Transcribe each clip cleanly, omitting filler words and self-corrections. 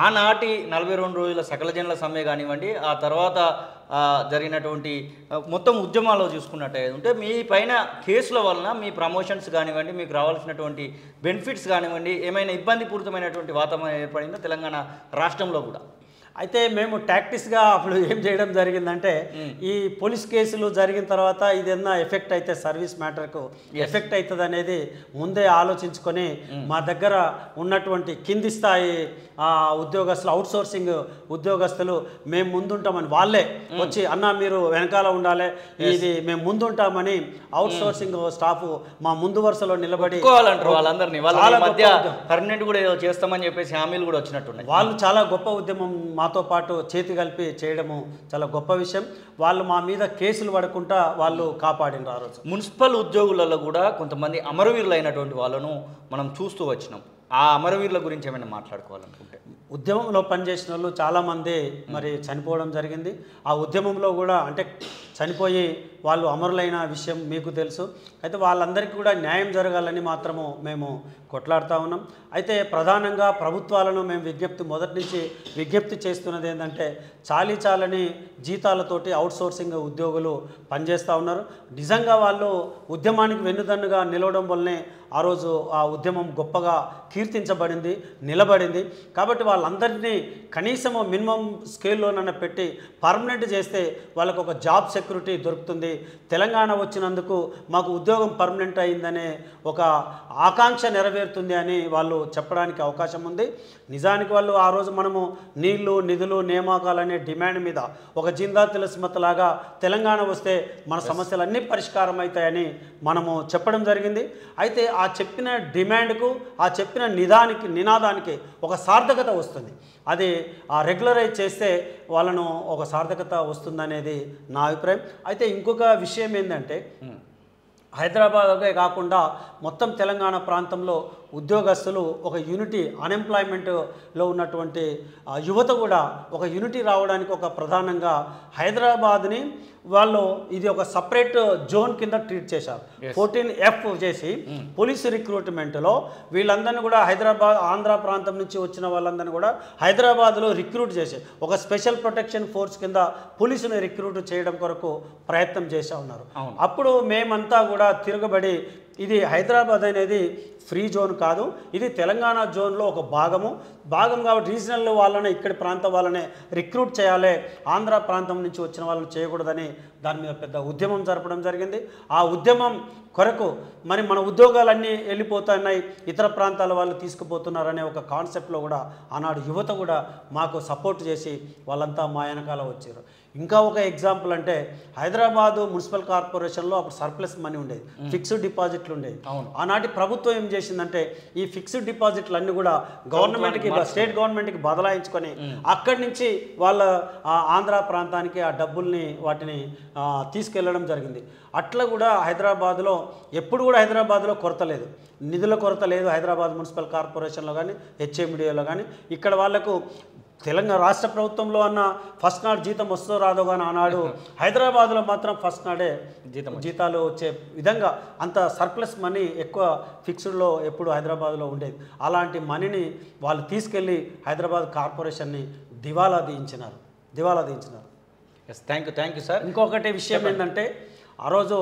ఆనాటి 42 రోజుల సకల జనుల సమ్మె కానివ్వండి, ఆ తర్వాత జరిగినటువంటి మొత్తం ఉద్యమాల్లో చూసుకున్నట్టయితే మీ పైన కేసుల వలన మీ ప్రమోషన్స్ కానివ్వండి, మీకు రావాల్సినటువంటి బెనిఫిట్స్ కానివ్వండి, ఏమైనా ఇబ్బందిపూరితమైనటువంటి వాతావరణం ఏర్పడిందో తెలంగాణ రాష్ట్రంలో కూడా? అయితే మేము టాక్టిక్స్గా అప్పుడు ఏం చేయడం జరిగిందంటే, ఈ పోలీస్ కేసులు జరిగిన తర్వాత ఇదేమన్నా ఎఫెక్ట్ అయితే సర్వీస్ మ్యాటర్కు ఎఫెక్ట్ అవుతుంది అనేది ముందే ఆలోచించుకొని మా దగ్గర ఉన్నటువంటి కింది స్థాయి ఉద్యోగస్తులు, అవుట్సోర్సింగ్ ఉద్యోగస్తులు మేము ముందుంటామని వాళ్ళే వచ్చి అన్న మీరు వెనకాల ఉండాలి, ఇది మేము ముందుంటామని అవుట్సోర్సింగ్ స్టాఫ్ మా ముందు వరుసలో నిలబడి వాళ్ళందరినీ వాళ్ళ మధ్య పర్మనెంట్ కూడా ఏదో చేస్తామని చెప్పేసి హామీలు కూడా వచ్చినట్టున్నాయి. వాళ్ళు చాలా గొప్ప ఉద్యమం మాతో పాటు చేతి కలిపి చేయడము చాలా గొప్ప విషయం. వాళ్ళు మా మీద కేసులు పడకుండా వాళ్ళు కాపాడినారు. ఆ రోజు మున్సిపల్ ఉద్యోగులలో కూడా కొంతమంది అమరవీరులు అయినటువంటి వాళ్ళను మనం చూస్తూ వచ్చినాం. ఆ అమరవీరుల గురించి ఏమైనా మాట్లాడుకోవాలనుకుంటే, ఉద్యమంలో పనిచేసిన వాళ్ళు చాలామంది మరి చనిపోవడం జరిగింది. ఆ ఉద్యమంలో కూడా అంటే చనిపోయి వాళ్ళు అమరులైన విషయం మీకు తెలుసు. అయితే వాళ్ళందరికీ కూడా న్యాయం జరగాలని మాత్రము మేము కొట్లాడుతూ ఉన్నాం. అయితే ప్రధానంగా ప్రభుత్వాలను మేము మొదటి నుంచి విజ్ఞప్తి చేస్తున్నది ఏంటంటే, చాలని జీతాలతోటి అవుట్సోర్సింగ్ ఉద్యోగులు పనిచేస్తూ ఉన్నారు. నిజంగా వాళ్ళు ఉద్యమానికి వెన్నుదన్నుగా నిలవడం వల్లనే ఆ రోజు ఆ ఉద్యమం గొప్పగా కీర్తించబడింది, నిలబడింది. కాబట్టి వాళ్ళందరినీ కనీసము మినిమం స్కేల్లోనన్నా పెట్టి పర్మనెంట్ చేస్తే వాళ్ళకు ఒక జాబ్ సెక్యూరిటీ దొరుకుతుంది. తెలంగాణ వచ్చినందుకు మాకు ఉద్యోగం పర్మనెంట్ అయిందనే ఒక ఆకాంక్ష నెరవేరుతుంది అని వాళ్ళు చెప్పడానికి అవకాశం ఉంది. నిజానికి వాళ్ళు ఆ రోజు మనము నీళ్లు, నిధులు, నియామకాలనే డిమాండ్ మీద ఒక జిందా తిలస్మతలాగా తెలంగాణ వస్తే మన సమస్యలన్నీ పరిష్కారం అవుతాయని మనము చెప్పడం జరిగింది. అయితే ఆ చెప్పిన డిమాండ్కు, ఆ చెప్పిన నినాదానికి ఒక సార్థకత వస్తుంది. అది రెగ్యులరైజ్ చేస్తే వాళ్ళను ఒక సార్థకత వస్తుందనేది నా అభిప్రాయం. అయితే ఇంకొక విషయం ఏంటంటే, హైదరాబాదే కాకుండా మొత్తం తెలంగాణ ప్రాంతంలో ఉద్యోగస్తులు ఒక యూనిటీ, అన్ఎంప్లాయ్మెంట్లో ఉన్నటువంటి యువత కూడా ఒక యూనిటీ రావడానికి ఒక ప్రధానంగా హైదరాబాద్ని వాళ్ళు ఇది ఒక సపరేట్ జోన్ కింద ట్రీట్ చేశారు. 14F చేసి పోలీసు రిక్రూట్మెంట్లో వీళ్ళందరినీ కూడా ఆంధ్ర ప్రాంతం నుంచి వచ్చిన వాళ్ళందరినీ కూడా హైదరాబాద్లో రిక్రూట్ చేసి ఒక స్పెషల్ ప్రొటెక్షన్ ఫోర్స్ కింద పోలీసుని రిక్రూట్ చేయడం కొరకు ప్రయత్నం చేస్తూ ఉన్నారు. అప్పుడు మేమంతా కూడా తిరగబడి, ఇది హైదరాబాద్ అనేది ఫ్రీ జోన్ కాదు, ఇది తెలంగాణ జోన్లో ఒక భాగం కాబట్టి రీజనల్ వాళ్ళని, ఇక్కడి ప్రాంతం వాళ్ళనే రిక్రూట్ చేయాలి, ఆంధ్ర ప్రాంతం నుంచి వచ్చిన వాళ్ళని చేయకూడదని దాని మీద పెద్ద ఉద్యమం జరపడం జరిగింది. ఆ ఉద్యమం కొరకు మరి మన ఉద్యోగాలన్నీ వెళ్ళిపోతున్నాయి, ఇతర ప్రాంతాల వాళ్ళు తీసుకుపోతున్నారనే ఒక కాన్సెప్ట్లో కూడా ఆనాడు యువత కూడా మాకు సపోర్ట్ చేసి వాళ్ళంతా మా వెనకాల వచ్చారు. ఇంకా ఒక ఎగ్జాంపుల్ అంటే, హైదరాబాదు మున్సిపల్ కార్పొరేషన్లో అప్పుడు సర్ప్లస్ మనీ ఉండేది, ఫిక్స్డ్ డిపాజిట్లు ఉండేది. ఆనాటి ప్రభుత్వం ఏం చేసిందంటే, ఈ ఫిక్స్డ్ డిపాజిట్లు అన్నీ కూడా గవర్నమెంట్కి, స్టేట్ గవర్నమెంట్కి బదలాయించుకొని అక్కడి నుంచి వాళ్ళ ఆంధ్ర ప్రాంతానికి ఆ డబ్బుల్ని వాటిని తీసుకెళ్ళడం జరిగింది. అట్లా కూడా హైదరాబాద్లో ఎప్పుడు కూడా హైదరాబాద్లో కొరత లేదు, నిధుల కొరత లేదు. హైదరాబాద్ మున్సిపల్ కార్పొరేషన్లో కానీ, హెచ్ఎండిఏలో కానీ ఇక్కడ వాళ్లకు తెలంగాణ రాష్ట్ర ప్రభుత్వంలో అన్న ఫస్ట్ నాడు జీతం వస్తుందో రాదో కానీ ఆనాడు హైదరాబాద్లో మాత్రం ఫస్ట్ నాడే జీతాలు వచ్చే విధంగా అంత సర్ప్లస్ మనీ ఎక్కువ ఫిక్స్డ్లో ఎప్పుడు హైదరాబాద్లో ఉండేది. అలాంటి మనీని వాళ్ళు తీసుకెళ్ళి హైదరాబాద్ కార్పొరేషన్ని దివాలా తీయించినారు. Thank you sir. ఇంకొకటి విషయం ఏంటంటే, ఆ రోజు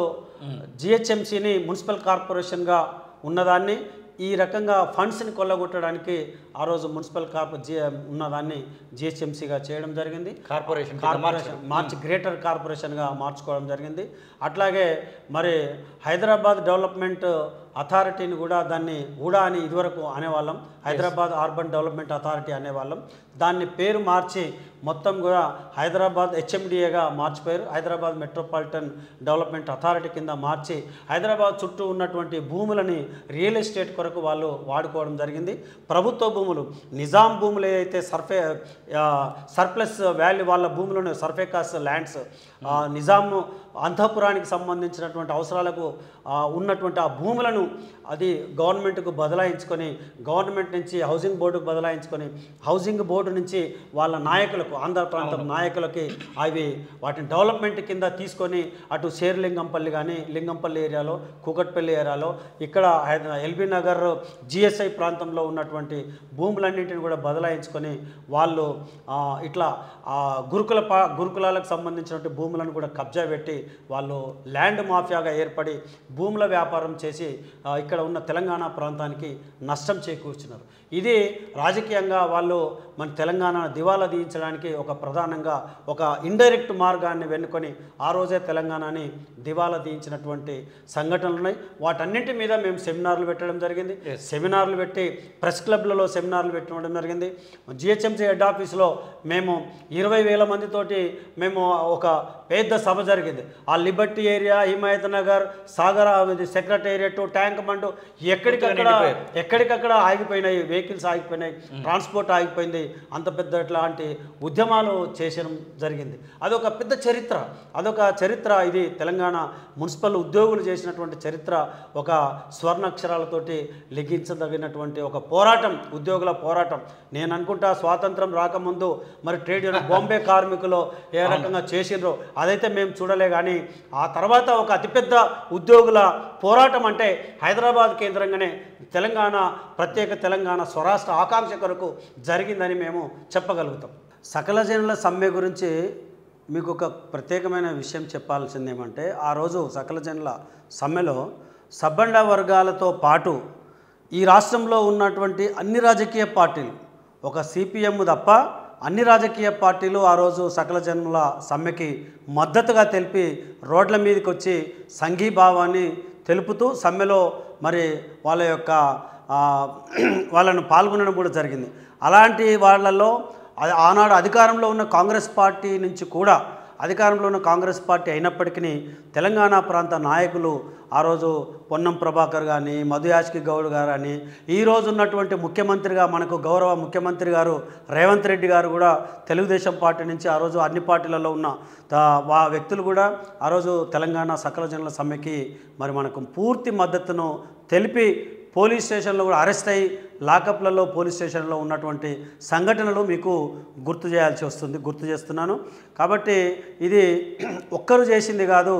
జిహెచ్ఎంసీని మున్సిపల్ కార్పొరేషన్గా ఉన్నదాన్ని ఈ రకంగా ఫండ్స్ని కొల్లగొట్టడానికి ఆ రోజు మున్సిపల్ ఉన్నదాన్ని జిహెచ్ఎంసీగా చేయడం జరిగింది. కార్పొరేషన్ మార్చి గ్రేటర్ కార్పొరేషన్గా మార్చుకోవడం జరిగింది. అట్లాగే మరి హైదరాబాద్ డెవలప్మెంట్ అథారిటీని కూడా దాన్ని హుడా అని ఇదివరకు అనేవాళ్ళం, హైదరాబాద్ అర్బన్ డెవలప్మెంట్ అథారిటీ అనేవాళ్ళం. దాన్ని పేరు మార్చి మొత్తం కూడా హైదరాబాద్ హెచ్ఎండిఏగా మార్చిపోయారు. హైదరాబాద్ మెట్రోపాలిటన్ డెవలప్మెంట్ అథారిటీ కింద మార్చి హైదరాబాద్ చుట్టూ ఉన్నటువంటి భూములని రియల్ ఎస్టేట్ కొరకు వాళ్ళు వాడుకోవడం జరిగింది. ప్రభుత్వ భూములు, నిజాం భూములు ఏదైతే సర్ప్లస్ వాల్యూ వాళ్ళ భూములను, సర్ఫేకాస్ ల్యాండ్స్ నిజాం అంతఃపురానికి సంబంధించినటువంటి అవసరాలకు ఉన్నటువంటి ఆ భూములను అది గవర్నమెంట్కు బదలాయించుకొని, గవర్నమెంట్ నుంచి హౌసింగ్ బోర్డుకు బదలాయించుకొని, హౌసింగ్ బోర్డు నుంచి వాళ్ళ నాయకులకు, ఆంధ్ర ప్రాంతం నాయకులకి అవి వాటిని డెవలప్మెంట్ కింద తీసుకొని అటు శేర్లింగంపల్లి కానీ, లింగంపల్లి ఏరియాలో, కూకట్పల్లి ఏరియాలో, ఇక్కడ ఎల్బీ నగర్ జిఎస్ఐ ప్రాంతంలో ఉన్నటువంటి భూములన్నింటిని కూడా బదలాయించుకొని వాళ్ళు ఇట్లా గురుకులాలకు సంబంధించినటువంటి భూములను కూడా కబ్జా పెట్టి వాళ్ళు ల్యాండ్ మాఫియాగా ఏర్పడి భూముల వ్యాపారం చేసి ఇక్కడ ఉన్న తెలంగాణ ప్రాంతానికి నష్టం చేకూర్చున్నారు. ఇది రాజకీయంగా వాళ్ళు మన తెలంగాణను దివాలా తీయించడానికి ఒక ప్రధానంగా ఒక ఇండైరెక్ట్ మార్గాన్ని వెన్నుకొని ఆ రోజే తెలంగాణని దివాలా తీయించినటువంటి సంఘటనలు ఉన్నాయి. వాటన్నింటి మీద మేము సెమినార్లు పెట్టడం జరిగింది. సెమినార్లు పెట్టి ప్రెస్ క్లబ్లలో సెమినార్లు పెట్టడం జరిగింది. జిహెచ్ఎంసీ హెడ్ ఆఫీస్లో మేము 20,000 మందితోటి మేము ఒక పెద్ద సభ జరిగింది. ఆ లిబర్టీ ఏరియా, హిమాయత్ నగర్, సాగర సెక్రటేరియట్, ట్యాంక్ బండ్ ఎక్కడికక్కడ ఆగిపోయినాయి, వెహికల్స్ ఆగిపోయినాయి, ట్రాన్స్పోర్ట్ ఆగిపోయింది. అంత పెద్ద ఇట్లాంటి ఉద్యమాలు చేయడం జరిగింది. అదొక పెద్ద చరిత్ర. ఇది తెలంగాణ మున్సిపల్ ఉద్యోగులు చేసినటువంటి చరిత్ర. ఒక స్వర్ణాక్షరాలతోటి లిఖించదగినటువంటి ఒక పోరాటం, ఉద్యోగుల పోరాటం. నేను అనుకుంటా స్వాతంత్రం రాకముందు మరి ట్రేడ్ యూనియన్ బాంబే కార్మికులు ఏ రకంగా చేసిండ్రో అదైతే మేము చూడలే. కానీ ఆ తర్వాత ఒక అతిపెద్ద ఉద్యోగుల పోరాటం అంటే హైదరాబాద్ కేంద్రంగానే ప్రత్యేక తెలంగాణ స్వరాష్ట్ర ఆకాంక్ష కొరకు జరిగిందని మేము చెప్పగలుగుతాం. సకల జనుల సమ్మె గురించి మీకు ఒక ప్రత్యేకమైన విషయం చెప్పాల్సింది ఏమంటే, ఆ రోజు సకల జనుల సమ్మెలో సబ్బండ వర్గాలతో పాటు ఈ రాష్ట్రంలో ఉన్నటువంటి అన్ని రాజకీయ పార్టీలు, ఒక సిపిఎం తప్ప అన్ని రాజకీయ పార్టీలు ఆ రోజు సకల జనుల సమ్మెకి మద్దతుగా తెలిపి రోడ్ల మీదకి వచ్చి సంఘీభావాన్ని తెలుపుతూ సమ్మెలో మరి వాళ్ళను పాల్గొనడం కూడా జరిగింది. అలాంటి వాళ్ళల్లో ఆనాడు అధికారంలో ఉన్న కాంగ్రెస్ పార్టీ నుంచి కూడా, అధికారంలో ఉన్న కాంగ్రెస్ పార్టీ అయినప్పటికీ తెలంగాణ ప్రాంత నాయకులు ఆ రోజు పొన్నం ప్రభాకర్ కానీ, మధు యాష్కి గౌడ్ గారు కానీ, ఈరోజు ఉన్నటువంటి ముఖ్యమంత్రిగా మనకు గౌరవ ముఖ్యమంత్రి గారు రేవంత్ రెడ్డి గారు కూడా తెలుగుదేశం పార్టీ నుంచి ఆ రోజు అన్ని పార్టీలలో ఉన్న వ్యక్తులు కూడా ఆ రోజు తెలంగాణ సకల జనుల సమ్మెకి మరి మనకు పూర్తి మద్దతును తెలిపి పోలీస్ స్టేషన్లో కూడా అరెస్ట్ అయ్యి లాకప్లలో పోలీస్ స్టేషన్లో ఉన్నటువంటి సంఘటనలు మీకు గుర్తు చేస్తున్నాను. కాబట్టి ఇది ఒక్కరు చేసింది కాదు.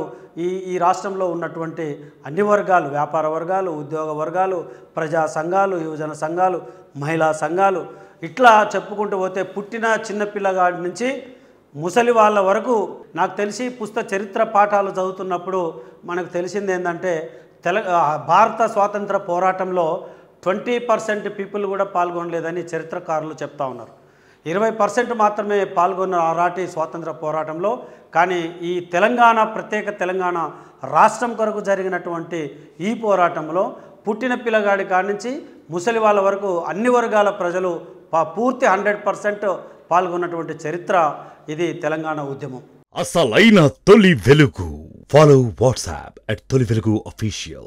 ఈ రాష్ట్రంలో ఉన్నటువంటి అన్ని వర్గాలు, వ్యాపార వర్గాలు, ఉద్యోగ వర్గాలు, ప్రజా సంఘాలు, యువజన సంఘాలు, మహిళా సంఘాలు, ఇట్లా చెప్పుకుంటూ పోతే పుట్టిన చిన్నపిల్లగాడి నుంచి ముసలి వాళ్ళ వరకు నాకు తెలిసి చరిత్ర పాఠాలు చదువుతున్నప్పుడు మనకు తెలిసింది ఏంటంటే, భారత స్వాతంత్ర పోరాటంలో 20% పీపుల్ కూడా పాల్గొనలేదని చరిత్రకారులు చెప్తా ఉన్నారు. 20% మాత్రమే పాల్గొన్న ఆనాటి స్వాతంత్ర పోరాటంలో. కానీ ఈ ప్రత్యేక తెలంగాణ రాష్ట్రం కొరకు జరిగినటువంటి ఈ పోరాటంలో పుట్టిన పిల్లగాడి కాడి నుంచి ముసలి వాళ్ళ వరకు అన్ని వర్గాల ప్రజలు పూర్తి 100% పాల్గొన్నటువంటి చరిత్ర ఇది తెలంగాణ ఉద్యమం. అసలైన తొలి వెలుగు. ఫాలో వాట్సాప్ @తొలి వెలుగు official.